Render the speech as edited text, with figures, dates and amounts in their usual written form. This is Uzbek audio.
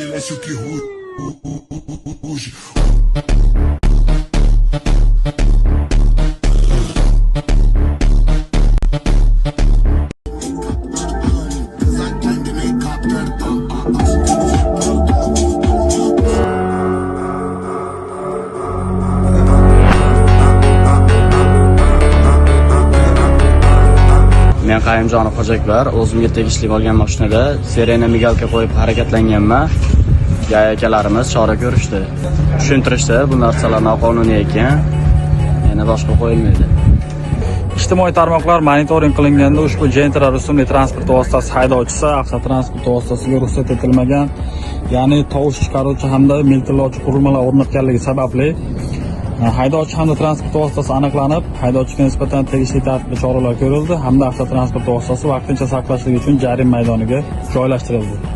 silêncio que ruge. Men Qayumjonov Xo'jakbar o'zimga tegishli bo'lgan mashinada sirena migalka qo'yib harakatlanganman. Yaya akalarimiz chora ko'rishdi. Tushuntirishdi, bu narsalar noqonuniy ekan, yana boshqa qo'yilmaydi. Ijtimoiy tarmoqlar monitoring qilinganda ushbu Gentra rusumli transport vositasi haydovchisi avtotransport vositasiga ruxsat etilmagan, ya'ni tovush chiqaruvchi hamda miltillovchi qurilmalar o'rnatganligi sababli haydovchi hamda transport vositasi aniqlanib, haydovchiga nisbatan tegishli tartibda choralar ko'rildi hamda avtotransport vositasi vaqtincha saqlashligi uchun jarima maydoniga joylashtirildi.